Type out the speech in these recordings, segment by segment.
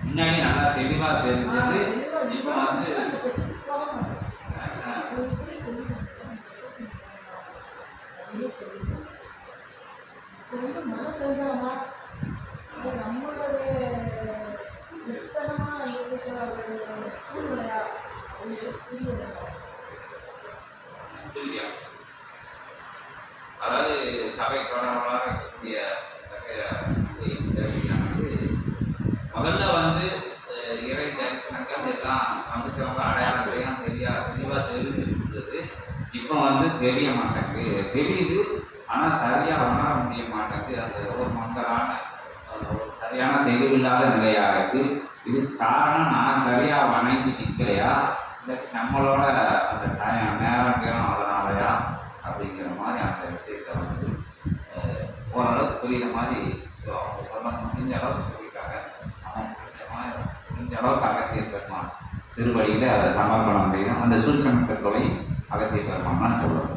முன்னாடி நல்லா தெளிவா தெரிஞ்சது. இப்போ வந்து அதாவது சபை தொடர்பாக இருக்கக்கூடிய முதல்ல வந்து இறை தரிசனங்கள் எல்லாம் வந்துட்டவங்க அடையாளங்களையும் தெளிவாக தெரிஞ்சுருந்தது. இப்போ வந்து தெரிய மாட்டேங்குது, தெரியுது, ஆனால் சரியாக உணர முடிய மாட்டேங்குது. அந்த ஒரு மங்கலான ஒரு சரியான தெளிவில்லாத நிலையாக இருக்குது. இது காரணம் நான் சரியாக வணங்கி நிற்கலையா, இல்லை நம்மளோட அந்த நேரம் அதனாலயா அப்படிங்கிற மாதிரி அந்த விஷயத்தை வந்து ஓரளவுக்கு புரிகிற மாதிரி அவங்க சொல்ல முடிஞ்ச அளவுக்கு சொல்லிட்டாங்க. முடிஞ்ச அளவுக்கு அகத்தியர் பெருமான் திருவடியில் அதை சமர்ப்பணம் செய்யும். அந்த சூட்சமத்தை தொகை அகத்தியர் பெருமான் சொல்லுவோம்.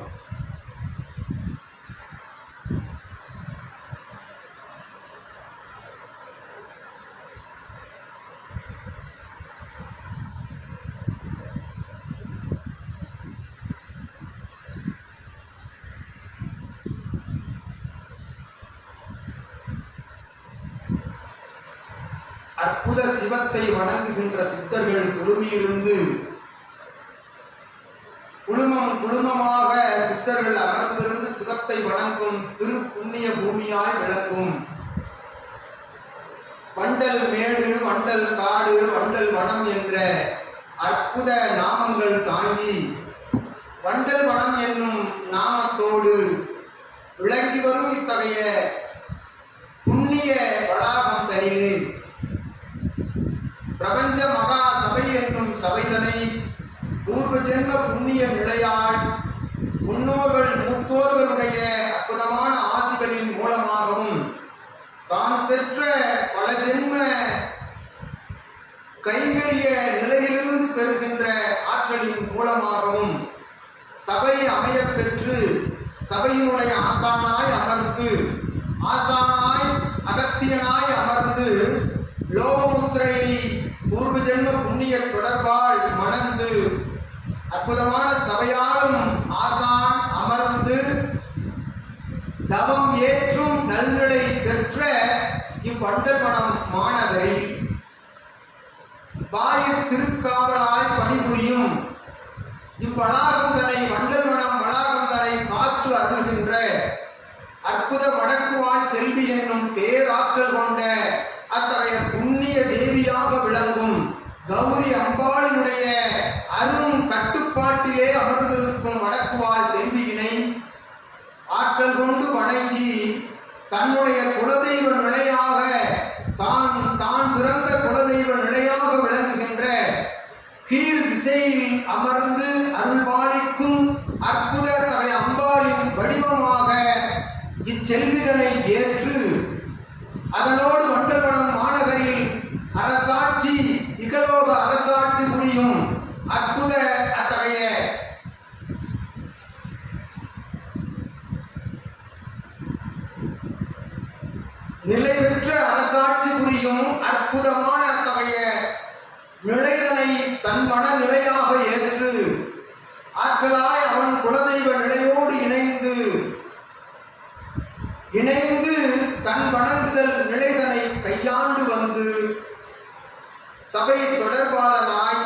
அற்புத சிவத்தை வணங்குகின்ற சித்தர்கள் குழுமியிருந்து குழுமமாக சித்தர்கள் அமர்ந்திருந்து சிவத்தை வணங்கும் திரு புண்ணிய பூமியாய் விளக்கும். வண்டல் மேடு, வண்டல் காடு, வண்டல் வனம் என்ற அற்புத நாமங்கள் தாங்கி வண்டல் வனம் என்னும் நாமத்தோடு விளங்கி வரும் இத்தகைய புண்ணிய வளாகம் தனிலே பிரபஞ்ச மகா சபை என்னும் சபைதனை பூர்வ ஜென்ம புண்ணிய நிலையால் முன்னோர்கள் மூத்தோர்களுடைய அற்புதமான ஆசிகளின் மூலமாகவும் தான் பெற்ற பல ஜென்ம கைங்கரிய நிலையிலிருந்து பெறுகின்ற ஆற்றலின் மூலமாகவும் சபை அமைய பெற்று சபையினுடைய ஆசானாய் அமர்ந்து ஆசானாய் அகத்தியனாய் அமர்ந்து லோகமுத்திரையை பூர்வ ஜென்ம புண்ணிய தொடர்பால் மணந்து அற்புதமான சபையாலும் ஆசான் அமர்ந்து தவம் ஏற்றும் நல்நிலை பெற்ற இவ்வண்டல்வனம் மாநகரில் வாயு திருக்காவலாய் பணிபுரியும் இவ்வளாகந்தனை வண்டல்வனம் வளாகந்தனை காற்று அருள்கின்ற அற்புத வடக்குவாய் செல்வி என்னும் பேராற்றல் கொண்ட அத்தகைய புண்ணிய தேவியாக விளங்கும் கௌரி அம்பாளினுடைய அரும் கட்டுப்பாட்டிலே அமர்ந்திருக்கும் வடக்குவாய் செல்வியினை ஆற்றல் கொண்டு வணங்கி தன்னுடைய குலதெய்வ நிலையாக தான் பிறந்த குலதெய்வ நிலையாக விளங்குகின்ற கீழ் திசையில் அமர்ந்து அருள்பாலிக்கும் அற்புத தகை அம்பாளின் வடிவமாக இச்செல்விதனை ஏற்று அதனோடு வண்டல்வனம் மாநகரில் அரசாட்சி இகலோக அரசாட்சி புரியும் அற்புத அத்தகைய நிலை பெற்ற அரசாட்சி புரியும் அற்புதமான அத்தகைய நிலைதனை தன் மன நிலையாக ஏற்று ஆற்றலாய் அவன் குலதெய்வ நிலையோடு இணைந்து தன் வணங்குதல் நிலைதனை கையாண்டு வந்து சபை தொடர்பாளனாய்